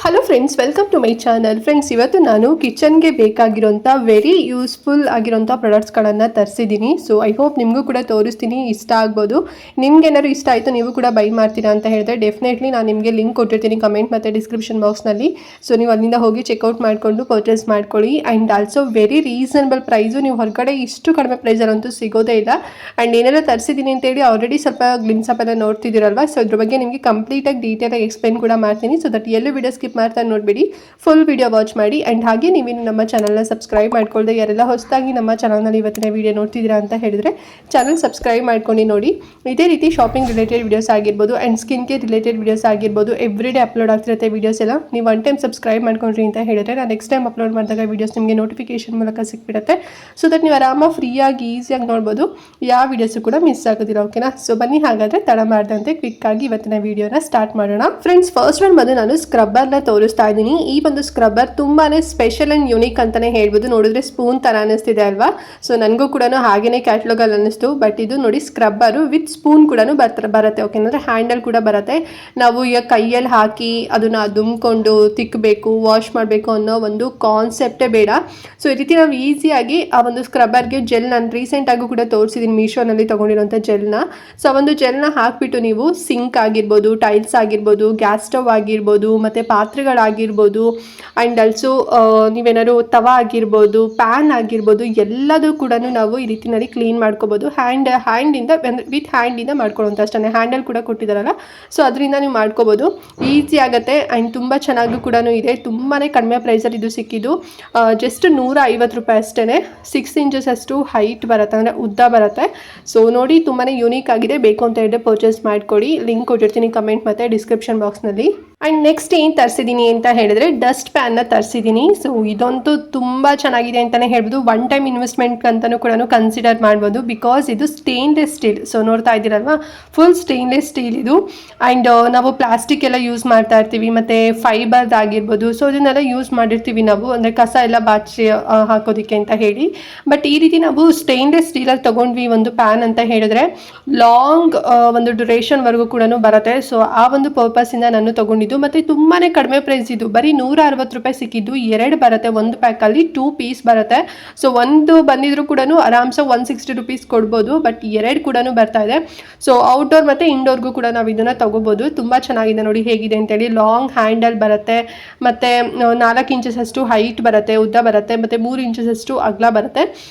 Hello friends, welcome to my channel. Friends, ಇವತ್ತು ನಾನು ಕಿಚನ್ಗೆ ಬೇಕಾಗಿರೋಂಥ ವೆರಿ ಯೂಸ್ಫುಲ್ ಆಗಿರೋಂಥ ಪ್ರಾಡಕ್ಟ್ಸ್ಗಳನ್ನು ತರಿಸಿದ್ದೀನಿ. ಸೊ ಐ ಹೋಪ್ ನಿಮಗೂ ಕೂಡ ತೋರಿಸ್ತೀನಿ, ಇಷ್ಟ ಆಗ್ಬೋದು. ನಿಮ್ಗೇನಾದ್ರು ಇಷ್ಟ ಆಯಿತು, ನೀವು ಕೂಡ ಬೈ ಮಾಡ್ತೀರಾ ಅಂತ ಹೇಳಿದ್ರೆ ಡೆಫಿನೆಟ್ಲಿ ನಾನು ನಿಮಗೆ ಲಿಂಕ್ ಕೊಟ್ಟಿರ್ತೀನಿ ಕಮೆಂಟ್ ಮತ್ತು ಡಿಸ್ಕ್ರಿಪ್ಷನ್ ಬಾಕ್ಸ್ನಲ್ಲಿ. ಸೊ ನೀವು ಅಲ್ಲಿಂದ ಹೋಗಿ ಚೆಕ್ಔಟ್ ಮಾಡಿಕೊಂಡು ಪರ್ಚೇಸ್ ಮಾಡ್ಕೊಳ್ಳಿ. And also very reasonable price. ನೀವು ಹೊರಗಡೆ ಇಷ್ಟು ಕಡಿಮೆ ಪ್ರೈಸಲ್ಲಂತೂ ಸಿಗೋದೇ ಇಲ್ಲ. ಆ್ಯಂಡ್ ಏನೆಲ್ಲ ತರಿಸಿದ್ದೀನಿ ಅಂತೇಳಿ ಆಲ್ರೆಡಿ ಸ್ವಲ್ಪ ಗ್ಲಿಮ್ಸ್ ಅಪ್ ಎಲ್ಲ ನೋಡ್ತಿದ್ದೀರಲ್ವ. ಸೊ ಇದ್ರ ಬಗ್ಗೆ ನಿಮಗೆ ಕಂಪ್ಲೀಟಾಗಿ ಡೀಟೇಲಾಗಿ ಎಕ್ಸ್ಪ್ಲೇನ್ ಕೂಡ ಮಾಡ್ತೀನಿ. ಸೊ ದಟ್ ಎಲ್ಲೂ ವಿಡಿಯೋ ಸ್ಕಿಪ್ ಮಾಡ್ತಾ ನೋಡಬೇಡಿ, ಫುಲ್ ವಿಡಿಯೋ ವಾಚ್ ಮಾಡಿ. ಆ್ಯಂಡ್ ಹಾಗೆ ನೀವೇನು ನಮ್ಮ ಚಾನಲ್ನ ಸಬ್ಸ್ಕ್ರೈಬ್ ಮಾಡ್ಕೊಳ್ಳದೆ ಯಾರೆಲ್ಲ ಹೊಸದಾಗಿ ನಮ್ಮ ಚಾನಲ್ನಲ್ಲಿ ಇವತ್ತಿನ ವಿಡಿಯೋ ನೋಡ್ತಿದ್ದೀರಾ ಅಂತ ಹೇಳಿದ್ರೆ ಚಾನಲ್ ಸಬ್ಸ್ಕ್ರೈಬ್ ಮಾಡ್ಕೊಂಡು ನೋಡಿ. ಇದೇ ರೀತಿ ಶಾಪಿಂಗ್ ರಿಲೇಟೆಡ್ ವಿಡಿಯೋಸ್ ಆಗಿರ್ಬೋದು and skin care related videos ಆಗಿರ್ಬೋದು ಎವ್ರಿ ಡೇ ಅಪ್ಲೋಡ್ ಆಗ್ತಿರುತ್ತೆ ವಿಡಿಯೋಸ್ ಎಲ್ಲ. ನೀವು ಒನ್ ಟೈಮ್ ಸಬ್ಸ್ಕ್ರೈಬ್ ಮಾಡ್ಕೊಂಡ್ರಿ ಅಂತ ಹೇಳಿದ್ರೆ ನಾನು ನೆಕ್ಸ್ಟ್ ಟೈಮ್ ಅಪ್ಲೋಡ್ ಮಾಡಿದಾಗ ವಿಡಿಯೋಸ್ ನಿಮಗೆ ನೋಟಿಫಿಕೇಶನ್ ಮೂಲಕ ಸಿಕ್ಬಿಡುತ್ತೆ. ಸೊ ದಟ್ ನೀವು ಆರಾಮಾಗಿ ಫ್ರೀಯಾಗಿ ಈಸಿಯಾಗಿ ನೋಡ್ಬೋದು, ಯಾವ ವಿಡಿಯೋಸು ಕೂಡ ಮಿಸ್ ಆಗೋದಿಲ್ಲ. ಓಕೆನಾ? ಸೊ ಬನ್ನಿ ಹಾಗಾದರೆ ತಡ ಮಾಡ್ದಂತೆ ಕ್ವಿಕ್ ಆಗಿ ಇವತ್ತಿನ ವಿಡಿಯೋನ ಸ್ಟಾರ್ಟ್ ಮಾಡೋಣ. ಫ್ರೆಂಡ್ಸ್, ಫಸ್ಟ್ ಒನ್ ಬಂದು ನಾನು ಸ್ಕ್ರಬ್ಬರ್ನ ತೋರಿಸ್ತಾ ಇದ್ದೀನಿ. ಈ ಒಂದು ಸ್ಕ್ರಬ್ಬರ್ ತುಂಬಾನೇ ಸ್ಪೆಷಲ್ ಅಂಡ್ ಯುನೀಕ್ ಅಂತಾನೆ ಹೇಳ್ಬೋದು. ನೋಡಿದ್ರೆ ಸ್ಪೂನ್ ತರ ಅನಿಸ್ತಿದೆ ಅಲ್ವಾ? ಸೊ ನನಗೂ ಕೂಡ ಹಾಗೇನೆ ಕ್ಯಾಟ್ಲಾಗ್ ಅಲ್ಲಿ ಅನ್ನಿಸ್ತು. ಬಟ್ ಇದು ನೋಡಿ ಸ್ಕ್ರಬ್ಬರು ವಿತ್ ಸ್ಪೂನ್ ಕೂಡ ಬರುತ್ತೆ. ಓಕೆ, ಅಂದರೆ ಹ್ಯಾಂಡಲ್ ಕೂಡ ಬರುತ್ತೆ. ನಾವು ಈಗ ಕೈಯಲ್ಲಿ ಹಾಕಿ ಅದನ್ನ ದುಮ್ಕೊಂಡು ತಿಕ್ಕಬೇಕು, ವಾಶ್ ಮಾಡಬೇಕು ಅನ್ನೋ ಒಂದು ಕಾನ್ಸೆಪ್ಟೇ ಬೇಡ. ಸೊ ಈ ರೀತಿ ನಾವು ಈಸಿಯಾಗಿ ಆ ಒಂದು ಸ್ಕ್ರಬ್ಬರ್ಗೆ ಜೆಲ್, ನಾನು ರೀಸೆಂಟ್ ಆಗೂ ಕೂಡ ತೋರಿಸಿದ್ದೀನಿ ಮೀಶೋನಲ್ಲಿ ತಗೊಂಡಿರೋಂಥ ಜೆಲ್ನ. ಸೊ ಆ ಒಂದು ಜೆಲ್ನ ಹಾಕ್ಬಿಟ್ಟು ನೀವು ಸಿಂಕ್ ಆಗಿರ್ಬೋದು, ಟೈಲ್ಸ್ ಆಗಿರ್ಬೋದು, ಗ್ಯಾಸ್ ಸ್ಟವ್ ಆಗಿರ್ಬೋದು, ಮತ್ತು ಪಾತ್ರೆಗಳಾಗಿರ್ಬೋದು, ಆ್ಯಂಡ್ ಆಲ್ಸೋ ನೀವೇನಾದ್ರು ತವಾ ಆಗಿರ್ಬೋದು, ಪ್ಯಾನ್ ಆಗಿರ್ಬೋದು, ಎಲ್ಲದೂ ಕೂಡ ನಾವು ಈ ರೀತಿಯಲ್ಲಿ ಕ್ಲೀನ್ ಮಾಡ್ಕೋಬೋದು. ಹ್ಯಾಂಡಿಂದ ವಿತ್ ಹ್ಯಾಂಡಿಂದ ಮಾಡ್ಕೊಳ್ಳೋಂಥ ಅಷ್ಟೇ. ಹ್ಯಾಂಡಲ್ ಕೂಡ ಕೊಟ್ಟಿದ್ದಾರಲ್ಲ, ಸೊ ಅದರಿಂದ ನೀವು ಮಾಡ್ಕೋಬೋದು. ಈಸಿ ಆಗುತ್ತೆ ಆ್ಯಂಡ್ ತುಂಬ ಚೆನ್ನಾಗೂ ಕೂಡ ಇದೆ. ತುಂಬಾ ಕಡಿಮೆ ಪ್ರೈಸಲ್ಲಿ ಇದು ಸಿಕ್ಕಿದ್ದು. ಜಸ್ಟ್ 150 ರೂಪಾಯಿ ಅಷ್ಟೇ. 6 ಇಂಚಸ್ ಅಷ್ಟು ಹೈಟ್ ಬರುತ್ತೆ, ಅಂದರೆ ಉದ್ದ ಬರುತ್ತೆ. ಸೊ ನೋಡಿ, ತುಂಬಾ ಯೂನಿಕ್ ಆಗಿದೆ. ಬೇಕು ಅಂತ ಹೇಳಿದ್ರೆ ಪರ್ಚೇಸ್ ಮಾಡ್ಕೊಳ್ಳಿ. ಲಿಂಕ್ ಕೊಟ್ಟಿರ್ತೀನಿ ಕಮೆಂಟ್ ಮತ್ತು ಡಿಸ್ಕ್ರಿಪ್ಷನ್ ಬಾಕ್ಸ್ನಲ್ಲಿ. ಆ್ಯಂಡ್ ನೆಕ್ಸ್ಟ್ ಏನು ತರಿಸಿದ್ದೀನಿ ಅಂತ ಹೇಳಿದ್ರೆ ಡಸ್ಟ್ ಪ್ಯಾನ್ನ ತರಿಸಿದ್ದೀನಿ. ಸೊ ಇದಂತೂ ತುಂಬ ಚೆನ್ನಾಗಿದೆ ಅಂತಲೇ ಹೇಳ್ಬೋದು. ಒನ್ ಟೈಮ್ ಇನ್ವೆಸ್ಟ್ಮೆಂಟ್ ಅಂತಲೂ ಕೂಡ ಕನ್ಸಿಡರ್ ಮಾಡ್ಬೋದು. ಬಿಕಾಸ್ ಇದು ಸ್ಟೇನ್ಲೆಸ್ ಸ್ಟೀಲ್. ಸೊ ನೋಡ್ತಾ ಇದ್ದೀರಲ್ವಾ, ಫುಲ್ ಸ್ಟೇನ್ಲೆಸ್ ಸ್ಟೀಲ್ ಇದು. ಆ್ಯಂಡ್ ನಾವು ಪ್ಲಾಸ್ಟಿಕ್ ಎಲ್ಲ ಯೂಸ್ ಮಾಡ್ತಾ ಇರ್ತೀವಿ, ಮತ್ತು ಫೈಬರ್ದು ಆಗಿರ್ಬೋದು. ಸೊ ಇದನ್ನೆಲ್ಲ ಯೂಸ್ ಮಾಡಿರ್ತೀವಿ ನಾವು, ಅಂದರೆ ಕಸ ಎಲ್ಲ ಬಾಚಿ ಹಾಕೋದಕ್ಕೆ ಅಂತ ಹೇಳಿ. ಬಟ್ ಈ ರೀತಿ ನಾವು ಸ್ಟೇನ್ಲೆಸ್ ಸ್ಟೀಲಲ್ಲಿ ತೊಗೊಂಡ್ವಿ ಒಂದು ಪ್ಯಾನ್ ಅಂತ ಹೇಳಿದ್ರೆ ಲಾಂಗ್ ಒಂದು ಡ್ಯೂರೇಷನ್ವರೆಗೂ ಕೂಡ ಬರುತ್ತೆ. ಸೊ ಆ ಒಂದು ಪರ್ಪಸ್ಸಿಂದ ನಾನು ತೊಗೊಂಡಿದ್ದು. ಮತ್ತು ತುಂಬಾ ಕಡಿಮೆ ಪ್ರೈಸ್ ಇದು. ಬರೀ 160 ರೂಪಾಯಿ ಸಿಕ್ಕಿದ್ದು. 2 ಬರುತ್ತೆ ಒಂದು ಪ್ಯಾಕಲ್ಲಿ, 2 ಪೀಸ್ ಬರುತ್ತೆ. ಸೊ ಒಂದು ಬಂದಿದ್ರು ಕೂಡ ಆರಾಮ್ಸೆ 160 ರೂಪೀಸ್ ಕೊಡ್ಬೋದು. ಬಟ್ 2 ಕೂಡ ಬರ್ತಾ ಇದೆ. ಸೊ ಔಟ್ಡೋರ್ ಮತ್ತು ಇಂಡೋರ್ಗೂ ಕೂಡ ನಾವು ಇದನ್ನು ತಗೋಬೋದು. ತುಂಬ ಚೆನ್ನಾಗಿದೆ ನೋಡಿ ಹೇಗಿದೆ ಅಂತೇಳಿ. ಲಾಂಗ್ ಹ್ಯಾಂಡಲ್ ಬರುತ್ತೆ, ಮತ್ತು 4 ಇಂಚಸ್ ಅಷ್ಟು ಹೈಟ್ ಬರುತ್ತೆ, ಉದ್ದ ಬರುತ್ತೆ, ಮತ್ತು 3 ಇಂಚಸ್ ಅಷ್ಟು ಅಗಲ ಬರುತ್ತೆ.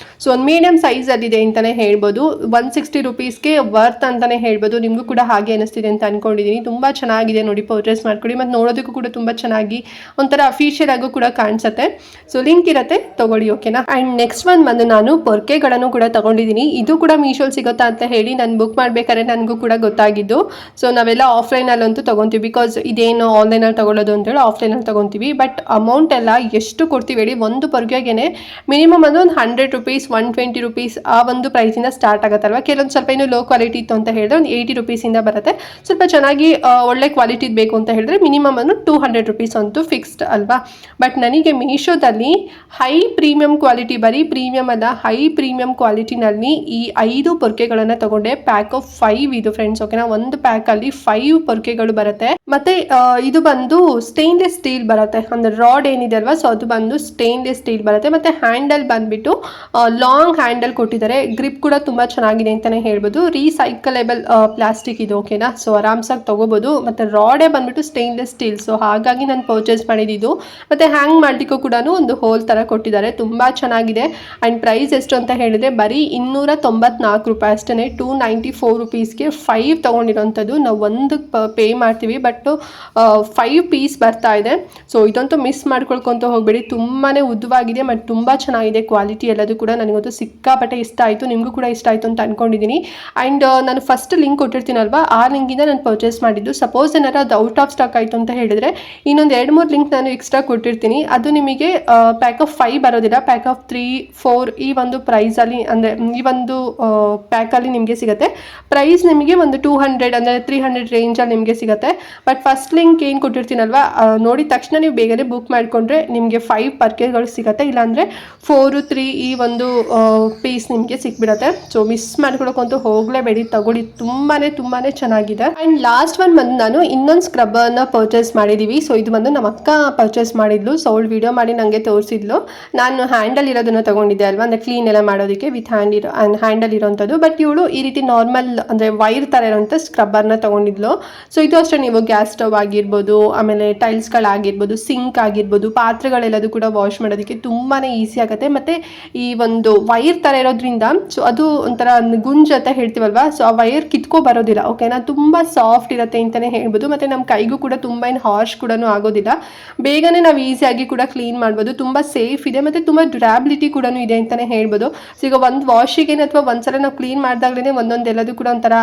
ಸೊ ಒಂದು ಮೀಡಿಯಮ್ ಸೈಜಲ್ಲಿದೆ ಅಂತಲೇ ಹೇಳ್ಬೋದು. 160 ರೂಪೀಸ್ಗೆ ವರ್ತ್ ಅಂತಲೇ ಹೇಳ್ಬೋದು. ನಿಮಗೂ ಕೂಡ ಹಾಗೆ ಅನಿಸ್ತಿದೆ ಅಂತ ಅಂದ್ಕೊಂಡಿದ್ದೀನಿ. ತುಂಬ ಚೆನ್ನಾಗಿದೆ ನೋಡಿ, ಪರ್ಚೇಸ್ ಮಾಡ್ಕೊಳ್ಳಿ. ಮತ್ತು ನೋಡೋದಕ್ಕೂ ಕೂಡ ತುಂಬ ಚೆನ್ನಾಗಿ ಒಂಥರ ಅಫಿಷಿಯಲ್ ಆಗು ಕೂಡ ಕಾಣಿಸುತ್ತೆ. ಸೊ ಲಿಂಕ್ ಇರುತ್ತೆ, ತಗೊಳ್ಳಿ. ಓಕೆನಾ? ಆ್ಯಂಡ್ ನೆಕ್ಸ್ಟ್ ಒಂದು ಬಂದು ನಾನು ಪೊರ್ಕೆಗಳನ್ನು ಕೂಡ ತಗೊಂಡಿದ್ದೀನಿ. ಇದು ಕೂಡ ಮೀಶೋಲ್ ಸಿಗುತ್ತಾ ಅಂತ ಹೇಳಿ ನಾನು ಬುಕ್ ಮಾಡಬೇಕಾದ್ರೆ ನನಗೂ ಕೂಡ ಗೊತ್ತಾಗಿದ್ದು. ಸೊ ನಾವೆಲ್ಲ ಆಫ್ಲೈನಲ್ಲಂತೂ ತೊಗೊತೀವಿ, ಬಿಕಾಸ್ ಇದೇನು ಆನ್ಲೈನಲ್ಲಿ ತೊಗೊಳ್ಳೋದು ಅಂತೇಳಿ ಆಫ್ಲೈನಲ್ಲಿ ತೊಗೊತೀವಿ. ಬಟ್ ಅಮೌಂಟ್ ಎಲ್ಲ ಎಷ್ಟು ಕೊಡ್ತೀವಿ ಹೇಳಿ, ಒಂದು ಪೊರ್ಕೆಗೆ ಮಿನಿಮಮ್ ಒಂದು 100 ರೂಪೀಸ್, 120 ರೂಪೀಸ್ ಆ ಒಂದು ಪ್ರೈಸಿಂದ ಸ್ಟಾರ್ಟ್ ಆಗುತ್ತಲ್ವ. ಕೆಲವೊಂದು ಸ್ವಲ್ಪ ಇನ್ನೂ ಲೋ ಕ್ವಾಲಿಟಿ ಇತ್ತು ಅಂತ ಹೇಳಿದ್ರೆ ಒಂದು 80 ರೂಪೀಸಿಂದ ಬರುತ್ತೆ. ಸ್ವಲ್ಪ ಚೆನ್ನಾಗಿ ಒಳ್ಳೆ ಕ್ವಾಲಿಟಿದು ಬೇಕು ಅಂತ ಹೇಳಿದ್ರೆ ಮಿನಿಮಮ್ ಅನ್ನು 200 ರೂಪೀಸ್ ಅಂತೂ ಫಿಕ್ಸ್ಡ್ ಅಲ್ವಾ. ಬಟ್ ನನಗೆ ಮೀಶೋದಲ್ಲಿ ಹೈ ಪ್ರೀಮಿಯಂ ಕ್ವಾಲಿಟಿ, ಬರೀ ಪ್ರೀಮಿಯಮ್ ಅಲ್ಲ, ಹೈ ಪ್ರೀಮಿಯಂ ಕ್ವಾಲಿಟಿನಲ್ಲಿ ಈ 5 ಪೊರ್ಕೆಗಳನ್ನು ತಗೊಂಡೆ. ಪ್ಯಾಕ್ ಆಫ್ 5 ಇದು ಫ್ರೆಂಡ್ಸ್. ಓಕೆನಾ? ಒಂದು ಪ್ಯಾಕಲ್ಲಿ 5 ಪೊರ್ಕೆಗಳು ಬರುತ್ತೆ. ಮತ್ತು ಇದು ಬಂದು ಸ್ಟೇನ್ಲೆಸ್ ಸ್ಟೀಲ್ ಬರುತ್ತೆ, ಅಂದರೆ ರಾಡ್ ಏನಿದೆ ಅಲ್ವಾ, ಸೊ ಅದು ಬಂದು ಸ್ಟೇನ್ಲೆಸ್ ಸ್ಟೀಲ್ ಬರುತ್ತೆ. ಮತ್ತು ಹ್ಯಾಂಡಲ್ ಬಂದುಬಿಟ್ಟು ಲಾಂಗ್ ಹ್ಯಾಂಡಲ್ ಕೊಟ್ಟಿದ್ದಾರೆ. ಗ್ರಿಪ್ ಕೂಡ ತುಂಬ ಚೆನ್ನಾಗಿದೆ ಅಂತಲೇ ಹೇಳ್ಬೋದು. ರೀಸೈಕಲೇಬಲ್ ಪ್ಲಾಸ್ಟಿಕ್ ಇದು. ಓಕೆನಾ? ಸೊ ಆರಾಮ್ಸಾಗಿ ತೊಗೋಬೋದು. ಮತ್ತು ರಾಡೇ ಬಂದುಬಿಟ್ಟು ಸ್ಟೇನ್ಲೆಸ್ ಸ್ಟೀಲ್. ಸೊ ಹಾಗಾಗಿ ನಾನು ಪರ್ಚೇಸ್ ಮಾಡಿದ್ದು. ಮತ್ತು ಹ್ಯಾಂಗ್ ಮಾಡಲಿಕ್ಕೂ ಕೂಡ ಒಂದು ಹೋಲ್ ಥರ ಕೊಟ್ಟಿದ್ದಾರೆ. ತುಂಬ ಚೆನ್ನಾಗಿದೆ. ಆ್ಯಂಡ್ ಪ್ರೈಸ್ ಎಷ್ಟು ಅಂತ ಹೇಳಿದರೆ ಬರೀ 294 ರೂಪಾಯಿ ಅಷ್ಟೇ. 294 ರೂಪೀಸ್ಗೆ 5 ತೊಗೊಂಡಿರೋಂಥದ್ದು. ನಾವು ಒಂದು ಪೇ ಮಾಡ್ತೀವಿ, ಬಟ್ 5 ಪೀಸ್ ಬರ್ತಾ ಇದೆ. ಸೊ ಇದಂತೂ ಮಿಸ್ ಮಾಡ್ಕೊಳ್ಕೊಂತ ಹೋಗಬೇಡಿ. ತುಂಬಾ ಉದ್ದವಾಗಿದೆ ಮತ್ತು ತುಂಬ ಚೆನ್ನಾಗಿದೆ ಕ್ವಾಲಿಟಿ ಎಲ್ಲದು ಕೂಡ. ನನಗಂತೂ ಸಿಕ್ಕಾಪಟ್ಟೆ ಇಷ್ಟ ಆಯಿತು. ನಿಮಗೂ ಕೂಡ ಇಷ್ಟ ಆಯಿತು ಅಂತ ಅಂದ್ಕೊಂಡಿದ್ದೀನಿ. ಆ್ಯಂಡ್ ನಾನು ಫಸ್ಟ್ ಲಿಂಕ್ ಕೊಟ್ಟಿರ್ತೀನಲ್ವಾ, ಆ ಲಿಂಕಿಂದ ನಾನು ಪರ್ಚೇಸ್ ಮಾಡಿದ್ದು. ಸಪೋಸ್ ಏನಾರು ಅದು ಔಟ್ ಆಫ್ ಸ್ಟಾಕ್ ಆಯಿತು ಅಂತ ಹೇಳಿದರೆ ಇನ್ನೊಂದು 2-3 ಲಿಂಕ್ ನಾನು ಎಕ್ಸ್ಟ್ರಾ ಕೊಟ್ಟಿರ್ತೀನಿ. ಅದು ನಿಮಗೆ ಪ್ಯಾಕ್ ಆಫ್ 5 ಬರೋದಿಲ್ಲ, ಪ್ಯಾಕ್ ಆಫ್ 3-4 ಈ ಒಂದು ಪ್ರೈಸಲ್ಲಿ, ಅಂದರೆ ಈ ಒಂದು ಪ್ಯಾಕಲ್ಲಿ ನಿಮಗೆ ಸಿಗುತ್ತೆ. ಪ್ರೈಸ್ ನಿಮಗೆ ಒಂದು 200 ಅಂದರೆ 300 ರೇಂಜಲ್ಲಿ ನಿಮಗೆ ಸಿಗುತ್ತೆ. ಬಟ್ ಫಸ್ಟ್ ಲಿಂಕ್ ಏನು ಕೊಟ್ಟಿರ್ತೀನಲ್ವ, ನೋಡಿದ ತಕ್ಷಣ ನೀವು ಬೇಗನೆ ಬುಕ್ ಮಾಡಿಕೊಂಡ್ರೆ ನಿಮಗೆ 5 ಪರ್ಕೆಗಳು ಸಿಗುತ್ತೆ. ಇಲ್ಲಾಂದರೆ 4-3 ಈ ಒಂದು ಪೀಸ್ ನಿಮಗೆ ಸಿಕ್ಬಿಡುತ್ತೆ. ಸೊ ಮಿಸ್ ಮಾಡ್ಕೊಳಕ್ಕಂತೂ ಹೋಗಲೇಬೇಡಿ, ತಗೊಳ್ಳಿ. ತುಂಬಾ ಚೆನ್ನಾಗಿದೆ. ಆ್ಯಂಡ್ ಲಾಸ್ಟ್ ಒನ್ ಬಂದು ನಾನು ಇನ್ನೊಂದು ಸ್ಕ್ರಬ್ಬರ್ನ ಪರ್ಚೇಸ್ ಮಾಡಿದ್ದೀವಿ. ಸೊ ಇದು ಬಂದು ನಮ್ಮ ಅಕ್ಕ ಪರ್ಚೇಸ್ ಮಾಡಿದ್ಲು. ಸೊ ಅವಳು ವಿಡಿಯೋ ಮಾಡಿ ನನಗೆ ತೋರಿಸಿದ್ಲು. ನಾನು ಹ್ಯಾಂಡಲ್ ಇರೋದನ್ನು ತೊಗೊಂಡಿದ್ದೆ ಅಲ್ವಾ, ಅಂದರೆ ಕ್ಲೀನ್ ಎಲ್ಲ ಮಾಡೋದಕ್ಕೆ ವಿತ್ ಹ್ಯಾಂಡಲ್ ಇರೋವಂಥದ್ದು. ಬಟ್ ಇವಳು ಈ ರೀತಿ ನಾರ್ಮಲ್ ಅಂದರೆ ವೈರ್ ಥರ ಇರೋಂಥ ಸ್ಕ್ರಬ್ಬರ್ನ ತೊಗೊಂಡಿದ್ಲು. ಸೊ ಇದು ಅಷ್ಟೇ, ನೀವು ಗ್ಯಾಸ್ ಸ್ಟವ್ ಆಗಿರ್ಬೋದು, ಆಮೇಲೆ ಟೈಲ್ಸ್ಗಳಾಗಿರ್ಬೋದು, ಸಿಂಕ್ ಆಗಿರ್ಬೋದು, ಪಾತ್ರೆಗಳೆಲ್ಲದು ಕೂಡ ವಾಶ್ ಮಾಡೋದಕ್ಕೆ ತುಂಬಾ ಈಸಿ ಆಗುತ್ತೆ. ಮತ್ತು ಈ ಒಂದು ವೈರ್ ಥರ ಇರೋದ್ರಿಂದ ಸೊ ಅದು ಒಂಥರ ಗುಂಜ್ ಅಂತ ಹೇಳ್ತೀವಲ್ವಾ, ಸೊ ಆ ವೈರ್ ಕಿತ್ಕೊ ಬರೋದಿಲ್ಲ. ಓಕೆನಾ, ತುಂಬ ಸಾಫ್ಟ್ ಇರುತ್ತೆ ಅಂತಲೇ ಹೇಳ್ಬೋದು. ಮತ್ತು ನಮ್ಮ ಕೈಗೂ ಕೂಡ ತುಂಬ ಏನು ಹಾರ್ಶ್ ಕೂಡ ಆಗೋದಿಲ್ಲ. ಬೇಗನೆ ನಾವು ಈಸಿಯಾಗಿ ಕೂಡ ಕ್ಲೀನ್ ಮಾಡ್ಬೋದು. ತುಂಬ ಸೇಫ್ ಇದೆ ಮತ್ತು ತುಂಬ ಡ್ಯೂರಾಬಿಲಿಟಿ ಕೂಡ ಇದೆ ಅಂತಲೇ ಹೇಳ್ಬೋದು. ಸೊ ಈಗ ಒಂದು ವಾಶಿಗೆ ಅಥವಾ ಒಂದ್ಸಲ ನಾವು ಕ್ಲೀನ್ ಮಾಡಿದಾಗಲೇ ಒಂದೊಂದೆಲ್ಲದು ಕೂಡ ಒಂಥರ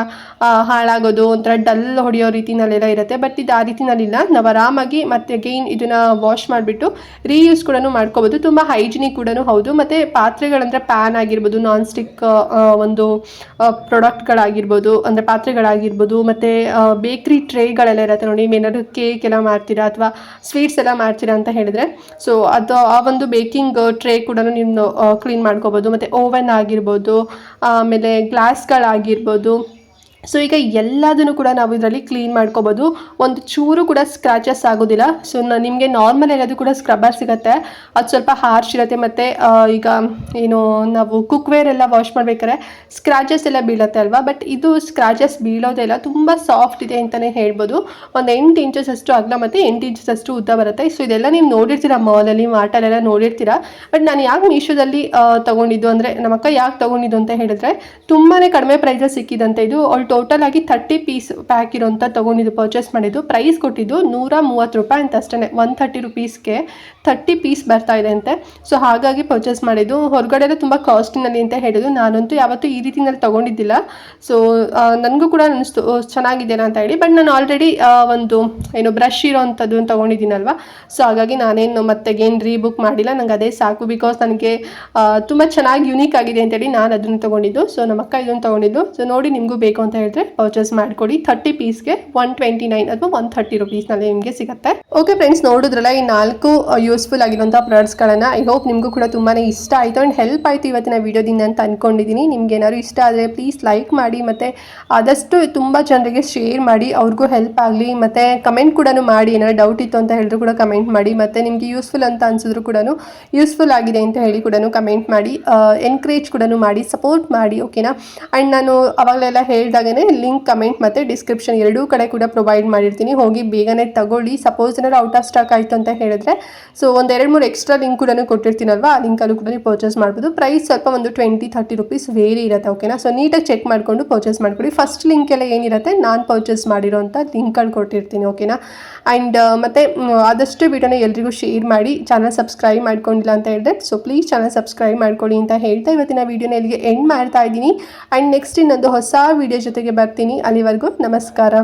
ಹಾಳಾಗೋದು, ಒಂಥರ ಡಲ್ ಹೊಡೆಯೋ ರೀತಿನಲ್ಲೆಲ್ಲ ಇರುತ್ತೆ. ಬಟ್ ಇದು ಆ ರೀತಿನಲ್ಲಿಲ್ಲ. ನಾವು ಆರಾಮಾಗಿ ಮತ್ತೆ ಅಗೈನ್ ಇದನ್ನು ವಾಶ್ ಮಾಡಿಬಿಟ್ಟು ರೀಯೂಸ್ ಕೂಡ ಮಾಡ್ಕೋಬೋದು. ತುಂಬ ಹೈಜಿನಿಕ್ ಕೂಡ ಹೌದು. ಮತ್ತು ಪಾತ್ರೆಗಳಂದರೆ ಪ್ಯಾನ್ ಆಗಿರ್ಬೋದು, ನಾನ್ ಸ್ಟಿಕ್ ಒಂದು ಪ್ರಾಡಕ್ಟ್ಗಳಾಗಿರ್ಬೋದು, ಅಂದರೆ ಪಾತ್ರೆಗಳಾಗಿರ್ಬೋದು, ಮತ್ತು ಬೇಕ್ರಿ ಟ್ರೇಗಳೆಲ್ಲ ಇರುತ್ತೆ ನೋಡಿ, ಏನಾದರೂ ಕೇಕ್ ಎಲ್ಲ ಮಾಡ್ತೀರಾ ಅಥವಾ ಸ್ವೀಟ್ಸ್ ಎಲ್ಲ ಮಾಡ್ತೀರಾ ಅಂತ ಹೇಳಿದ್ರೆ ಸೊ ಅದು ಆ ಒಂದು ಬೇಕಿಂಗ್ ಟ್ರೇ ಕೂಡ ನೀವು ಕ್ಲೀನ್ ಮಾಡ್ಕೋಬೋದು. ಮತ್ತು ಓವನ್ ಆಗಿರ್ಬೋದು, ಆಮೇಲೆ ಗ್ಲಾಸ್ಗಳಾಗಿರ್ಬೋದು. ಸೊ ಈಗ ಎಲ್ಲದನ್ನು ಕೂಡ ನಾವು ಇದರಲ್ಲಿ ಕ್ಲೀನ್ ಮಾಡ್ಕೋಬೋದು. ಒಂದು ಚೂರು ಕೂಡ ಸ್ಕ್ರಾಚಸ್ ಆಗೋದಿಲ್ಲ. ಸೊ ನಿಮಗೆ ನಾರ್ಮಲ್ ಎಲ್ಲದು ಕೂಡ ಸ್ಕ್ರಬ್ಬರ್ ಸಿಗುತ್ತೆ, ಅದು ಸ್ವಲ್ಪ ಹಾರ್ಶ್ ಇರುತ್ತೆ. ಮತ್ತು ಈಗ ಏನು ನಾವು ಕುಕ್ವೇರ್ ಎಲ್ಲ ವಾಶ್ ಮಾಡ್ಬೇಕಾದ್ರೆ ಸ್ಕ್ರಾಚಸ್ ಎಲ್ಲ ಬೀಳುತ್ತೆ ಅಲ್ವಾ, ಬಟ್ ಇದು ಸ್ಕ್ರಾಚಸ್ ಬೀಳೋದೇ ಇಲ್ಲ. ತುಂಬ ಸಾಫ್ಟ್ ಇದೆ ಅಂತಲೇ ಹೇಳ್ಬೋದು. ಒಂದು 8 ಇಂಚಸ್ ಅಷ್ಟು ಅಗಲ ಮತ್ತು 8 ಇಂಚಸ್ ಅಷ್ಟು ಉದ್ದ ಬರುತ್ತೆ. ಸೊ ಇದೆಲ್ಲ ನೀವು ನೋಡಿರ್ತೀರ, ಮಾಲಲ್ಲಿ ಮಾರ್ಟಲ್ಲೆಲ್ಲ ನೋಡಿರ್ತೀರ. ಬಟ್ ನಾನು ಯಾಕೆ ಮೀಶೋದಲ್ಲಿ ತೊಗೊಂಡಿದ್ದು ಅಂದರೆ, ನಮ್ಮ ಅಕ್ಕ ಯಾಕೆ ತೊಗೊಂಡಿದ್ದು ಅಂತ ಹೇಳಿದ್ರೆ ತುಂಬಾ ಕಡಿಮೆ ಪ್ರೈಸಸ್ ಸಿಕ್ಕಿದಂತೆ. ಇದು ಅವಳು ಟೋಟಲ್ ಆಗಿ 30 ಪೀಸ್ ಪ್ಯಾಕ್ ಇರೋಂಥ ತೊಗೊಂಡಿದ್ದು, ಪರ್ಚೇಸ್ ಮಾಡಿದ್ದು. ಪ್ರೈಸ್ ಕೊಟ್ಟಿದ್ದು 130 ರೂಪಾಯಿ ಅಂತ ಅಷ್ಟೇ. 130 ರುಪೀಸ್ಗೆ 30 ಪೀಸ್ ಬರ್ತಾ ಇದೆ ಅಂತೆ. ಸೊ ಹಾಗಾಗಿ ಪರ್ಚೇಸ್ ಮಾಡಿದ್ದು. ಹೊರಗಡೆ ಎಲ್ಲ ತುಂಬ ಕಾಸ್ಟಿನಲ್ಲಿ ಅಂತ ಹೇಳಿದ್ದು. ನಾನಂತೂ ಯಾವತ್ತೂ ಈ ರೀತಿನಲ್ಲಿ ತೊಗೊಂಡಿದ್ದಿಲ್ಲ. ಸೊ ನನಗೂ ಕೂಡ ಅನ್ನಿಸ್ತು ಚೆನ್ನಾಗಿದೆಯಾ ಅಂತ ಹೇಳಿ. ಬಟ್ ನಾನು ಆಲ್ರೆಡಿ ಒಂದು ಏನು ಬ್ರಷ್ ಇರೋವಂಥದ್ದು ತೊಗೊಂಡಿದ್ದೀನಲ್ವ, ಸೊ ಹಾಗಾಗಿ ನಾನೇನು ಮತ್ತೆಗೇನು ರೀಬುಕ್ ಮಾಡಿಲ್ಲ. ನಂಗೆ ಅದೇ ಸಾಕು. ಬಿಕಾಸ್ ನನಗೆ ತುಂಬ ಚೆನ್ನಾಗಿ ಯುನೀಕ್ ಆಗಿದೆ ಅಂತೇಳಿ ನಾನು ಅದನ್ನು ತೊಗೊಂಡಿದ್ದು. ಸೊ ನಮ್ಮ ಅಕ್ಕ ಇದನ್ನು ತೊಗೊಂಡಿದ್ದು. ಸೊ ನೋಡಿ, ನಿಮಗೂ ಬೇಕು ಅಂತ ಹೇಳಿದ್ರೆ ಪರ್ಚೇಸ್ ಮಾಡಿಕೊಡಿ. 30 ಪೀಸ್ಗೆ 129 ಅಥವಾ 130 ರುಪೀಸ್ನಲ್ಲಿ ನಿಮಗೆ ಸಿಗುತ್ತೆ. ಓಕೆ ಫ್ರೆಂಡ್ಸ್, ನೋಡಿದ್ರಲ್ಲ ಈ 4 ಯೂಸ್ಫುಲ್ ಆಗಿರುವಂಥ ಪ್ರಾಡಕ್ಟ್ಸ್ಗಳನ್ನು. ಐ ಹೋಪ್ ನಿಮಗೂ ಕೂಡ ತುಂಬಾ ಇಷ್ಟ ಆಯಿತು ಆ್ಯಂಡ್ ಹೆಲ್ಪ್ ಆಯಿತು ಇವತ್ತಿನ ವೀಡಿಯೋದಿಂದ ಅಂತ ಅಂದ್ಕೊಂಡಿದ್ದೀನಿ. ನಿಮ್ಗೆ ಏನಾದ್ರು ಇಷ್ಟ ಆದರೆ ಪ್ಲೀಸ್ ಲೈಕ್ ಮಾಡಿ, ಮತ್ತು ಆದಷ್ಟು ತುಂಬ ಜನರಿಗೆ ಶೇರ್ ಮಾಡಿ, ಅವ್ರಿಗೂ ಹೆಲ್ಪ್ ಆಗಲಿ. ಮತ್ತು ಕಮೆಂಟ್ ಕೂಡ ಮಾಡಿ, ಏನಾದ್ರು ಡೌಟ್ ಇತ್ತು ಅಂತ ಹೇಳಿದ್ರು ಕೂಡ ಕಮೆಂಟ್ ಮಾಡಿ. ಮತ್ತು ನಿಮಗೆ ಯೂಸ್ಫುಲ್ ಅಂತ ಅನಿಸಿದ್ರು ಕೂಡ ಯೂಸ್ಫುಲ್ ಆಗಿದೆ ಅಂತ ಹೇಳಿ ಕೂಡ ಕಮೆಂಟ್ ಮಾಡಿ, ಎನ್ಕರೇಜ್ ಕೂಡ ಮಾಡಿ, ಸಪೋರ್ಟ್ ಮಾಡಿ. ಓಕೆನಾ. ಆ್ಯಂಡ್ ನಾನು ಅವಾಗಲೆಲ್ಲ ಹೇಳಿದಾಗೇ ಲಿಂಕ್ ಕಮೆಂಟ್ ಮತ್ತು ಡಿಸ್ಕ್ರಿಪ್ಷನ್ ಎರಡೂ ಕಡೆ ಕೂಡ ಪ್ರೊವೈಡ್ ಮಾಡಿರ್ತೀನಿ. ಹೋಗಿ ಬೇಗನೆ ತಗೊಳ್ಳಿ. ಸಪೋಸ್ ಏನಾದ್ರು ಔಟ್ ಆಫ್ ಸ್ಟಾಕ್ ಆಯಿತು ಅಂತ ಹೇಳಿದ್ರೆ ಸೊ ಒಂದು 2-3 ಎಕ್ಸ್ಟ್ರಾ ಲಿಂಕ್ ಕೂಡ ಕೊಟ್ಟಿರ್ತೀನಲ್ವಾ, ಆ ಲಿಂಕಲ್ಲೂ ಕೂಡ ಪರ್ಚೇಸ್ ಮಾಡ್ಬೋದು. ಪ್ರೈಸ್ ಸ್ವಲ್ಪ ಒಂದು 20-30 ರುಪೀಸ್ ವೇರಿ ಇರುತ್ತೆ. ಓಕೆನಾ. ಸೊ ನೀಟಾಗಿ ಚೆಕ್ ಮಾಡಿಕೊಂಡು ಪರ್ಚೇಸ್ ಮಾಡ್ಕೊಳ್ಳಿ. ಫಸ್ಟ್ ಲಿಂಕ್ ಎಲ್ಲ ಏನಿರುತ್ತೆ ನಾನು ಪರ್ಚೇಸ್ ಮಾಡಿರೋಂಥ ಲಿಂಕ್ಗಳು ಕೊಟ್ಟಿರ್ತೀನಿ. ಓಕೆನಾ. ಆ್ಯಂಡ್ ಮತ್ತು ಆದಷ್ಟು ವಿಡಿಯೋನ ಎಲ್ರಿಗೂ ಶೇರ್ ಮಾಡಿ. ಚಾನಲ್ ಸಬ್ಸ್ಕ್ರೈಬ್ ಮಾಡ್ಕೊಂಡಿಲ್ಲ ಅಂತ ಹೇಳಿದ್ರೆ ಸೊ ಪ್ಲೀಸ್ ಚಾನಲ್ ಸಬ್ಸ್ಕ್ರೈಬ್ ಮಾಡ್ಕೊಳ್ಳಿ ಅಂತ ಹೇಳ್ತಾ ಇವತ್ತಿನ ವೀಡಿಯೋನ ಇಲ್ಲಿಗೆ ಎಂಡ್ ಮಾಡ್ತಾ ಇದ್ದೀನಿ. ಆ್ಯಂಡ್ ನೆಕ್ಸ್ಟ್ ಇನ್ನೊಂದು ಹೊಸ ವೀಡಿಯೋ ಜೊತೆಗೆ ಬರ್ತೀನಿ. ಅಲ್ಲಿವರೆಗೂ ನಮಸ್ಕಾರ.